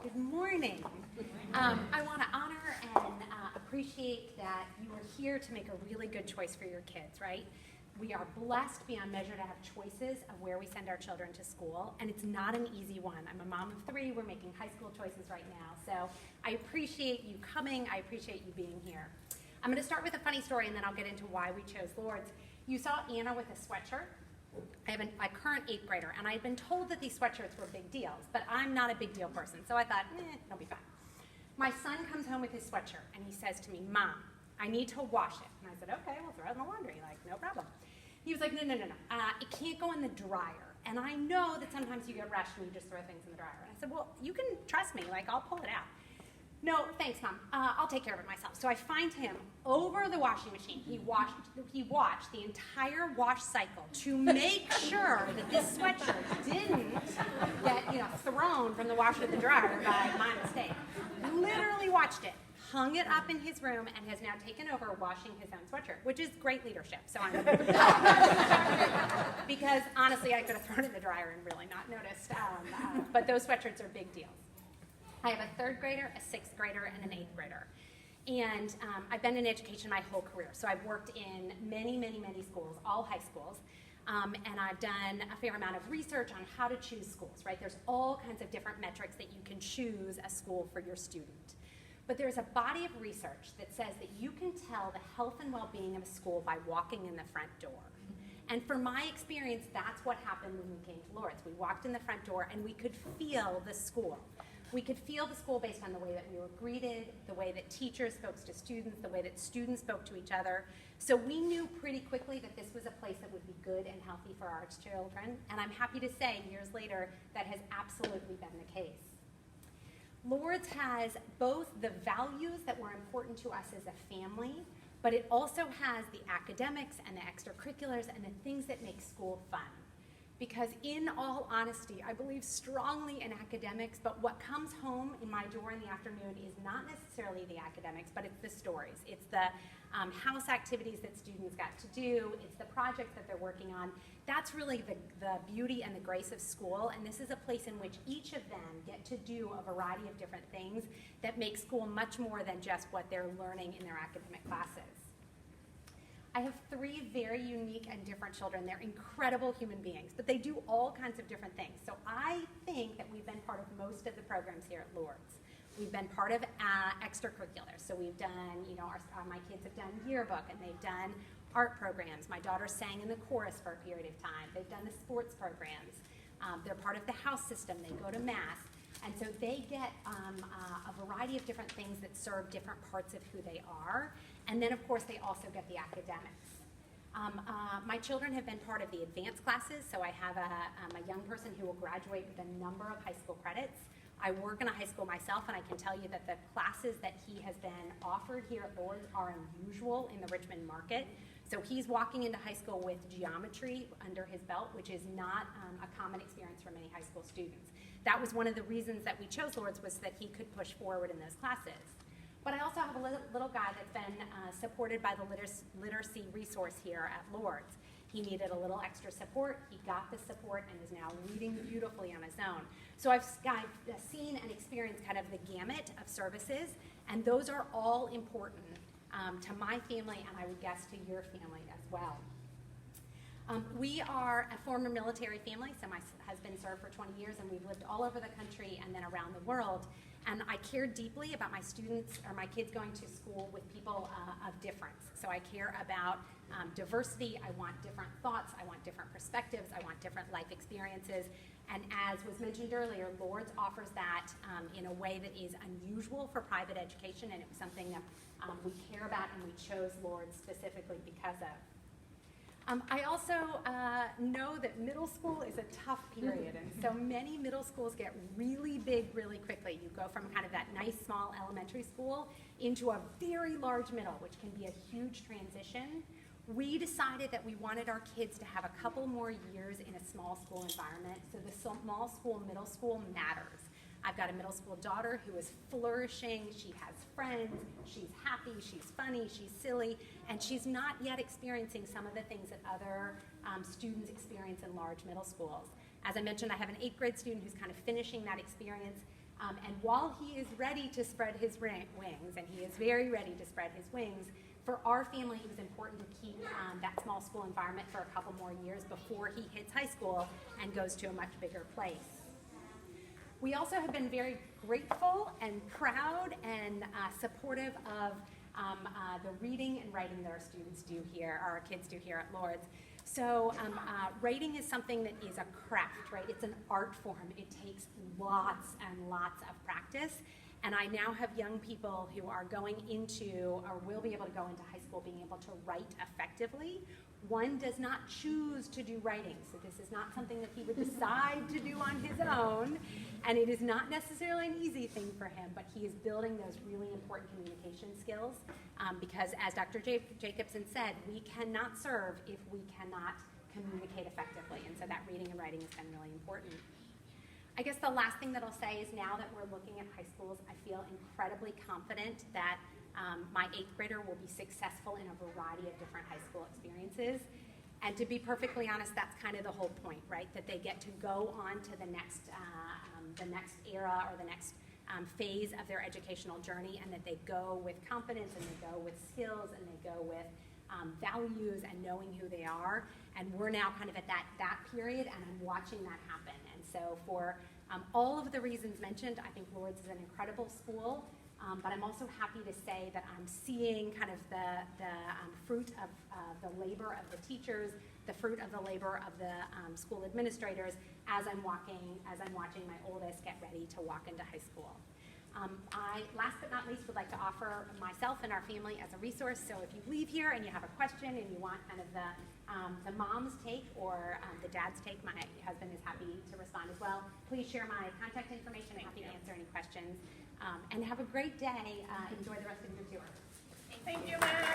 Good morning. I want to honor and appreciate that you are here to make a really good choice for your kids, right? We are blessed beyond measure to have choices of where we send our children to school, and it's not an easy one. I'm a mom of 3. We're making high school choices right now, so I appreciate you coming. I appreciate you being here. I'm going to start with a funny story, and then I'll get into why we chose Lourdes. You saw Anna with a sweatshirt. I have a current 8th grader, and I had been told that these sweatshirts were big deals, but I'm not a big deal person, so I thought, it'll be fine. My son comes home with his sweatshirt, and he says to me, Mom, I need to wash it. And I said, okay, we'll throw it in the laundry, no problem. He was like, no, it can't go in the dryer. And I know that sometimes you get rushed and you just throw things in the dryer. And I said, well, you can trust me, I'll pull it out. No, thanks, Mom. I'll take care of it myself. So I find him over the washing machine. He watched the entire wash cycle to make sure that this sweatshirt didn't get thrown from the washer to the dryer by my mistake. Literally watched it, hung it up in his room, and has now taken over washing his own sweatshirt, which is great leadership. So I'm because honestly, I could have thrown it in the dryer and really not noticed. But those sweatshirts are big deals. I have a 3rd grader, a 6th grader, and an 8th grader. And I've been in education my whole career. So I've worked in many, many, many schools, all high schools. And I've done a fair amount of research on how to choose schools, right? There's all kinds of different metrics that you can choose a school for your student. But there's a body of research that says that you can tell the health and well-being of a school by walking in the front door. And from my experience, that's what happened when we came to Lourdes. We walked in the front door and we could feel the school. We could feel the school based on the way that we were greeted, the way that teachers spoke to students, the way that students spoke to each other. So we knew pretty quickly that this was a place that would be good and healthy for our children. And I'm happy to say, years later, that has absolutely been the case. Lourdes has both the values that were important to us as a family, but it also has the academics and the extracurriculars and the things that make school fun. Because in all honesty, I believe strongly in academics, but what comes home in my door in the afternoon is not necessarily the academics, but it's the stories. It's the house activities that students got to do. It's the projects that they're working on. That's really the beauty and the grace of school, and this is a place in which each of them get to do a variety of different things that make school much more than just what they're learning in their academic classes. I have 3 very unique and different children. They're incredible human beings, but they do all kinds of different things. So I think that we've been part of most of the programs here at Lourdes. We've been part of extracurriculars. So we've done, my kids have done yearbook, and they've done art programs. My daughter sang in the chorus for a period of time. They've done the sports programs. They're part of the house system. They go to mass. And so they get a variety of different things that serve different parts of who they are. And then, of course, they also get the academics. My children have been part of the advanced classes, so I have a young person who will graduate with a number of high school credits. I work in a high school myself, and I can tell you that the classes that he has been offered here at Lourdes are unusual in the Richmond market. So he's walking into high school with geometry under his belt, which is not a common experience for many high school students. That was one of the reasons that we chose Lourdes, was that he could push forward in those classes. But I also have a little guy that's been supported by the literacy resource here at Lourdes. He needed a little extra support. He got the support and is now reading beautifully on his own. So I've seen and experienced kind of the gamut of services, and those are all important to my family, and I would guess to your family as well. We are a former military family, so my husband served for 20 years, and we've lived all over the country and then around the world. And I care deeply about my students or my kids going to school with people of difference. So I care about diversity. I want different thoughts. I want different perspectives. I want different life experiences. And as was mentioned earlier, Lourdes offers that in a way that is unusual for private education, and it was something that we care about, and we chose Lourdes specifically because of. I also know that middle school is a tough period, and so many middle schools get really big really quickly. You go from kind of that nice small elementary school into a very large middle, which can be a huge transition. We decided that we wanted our kids to have a couple more years in a small school environment, so the small school, middle school matters. I've got a middle school daughter who is flourishing. She has friends. She's happy. She's funny. She's silly. And she's not yet experiencing some of the things that other students experience in large middle schools. As I mentioned, I have an 8th grade student who's kind of finishing that experience. And while he is ready to spread his wings, and he is very ready to spread his wings, for our family, it was important to keep that small school environment for a couple more years before he hits high school and goes to a much bigger place. We also have been very grateful and proud and supportive of the reading and writing that our students do here, our kids do here at Lourdes. So writing is something that is a craft, right? It's an art form. It takes lots and lots of practice. And I now have young people who are going into, or will be able to go into high school being able to write effectively. One does not choose to do writing, so this is not something that he would decide to do on his own, and it is not necessarily an easy thing for him, but he is building those really important communication skills, because as Dr. Jacobson said, we cannot serve if we cannot communicate effectively, and so that reading and writing has been really important. I guess the last thing that I'll say is now that we're looking at high schools, I feel incredibly confident that my 8th grader will be successful in a variety of different high school experiences. And to be perfectly honest, that's kind of the whole point, right? That they get to go on to the next era or the next phase of their educational journey, and that they go with confidence, and they go with skills, and they go with values and knowing who they are. And we're now kind of at that period, and I'm watching that happen. And so for all of the reasons mentioned, I think Lourdes is an incredible school. But I'm also happy to say that I'm seeing kind of the fruit of the labor of the teachers, the fruit of the labor of the school administrators as I'm watching my oldest get ready to walk into high school. I, last but not least, would like to offer myself and our family as a resource. So if you leave here and you have a question and you want kind of the mom's take or the dad's take, my husband is happy to respond as well. Please share my contact information. I'm happy to answer any questions. And have a great day. Enjoy the rest of your tour. Thank you, Matt.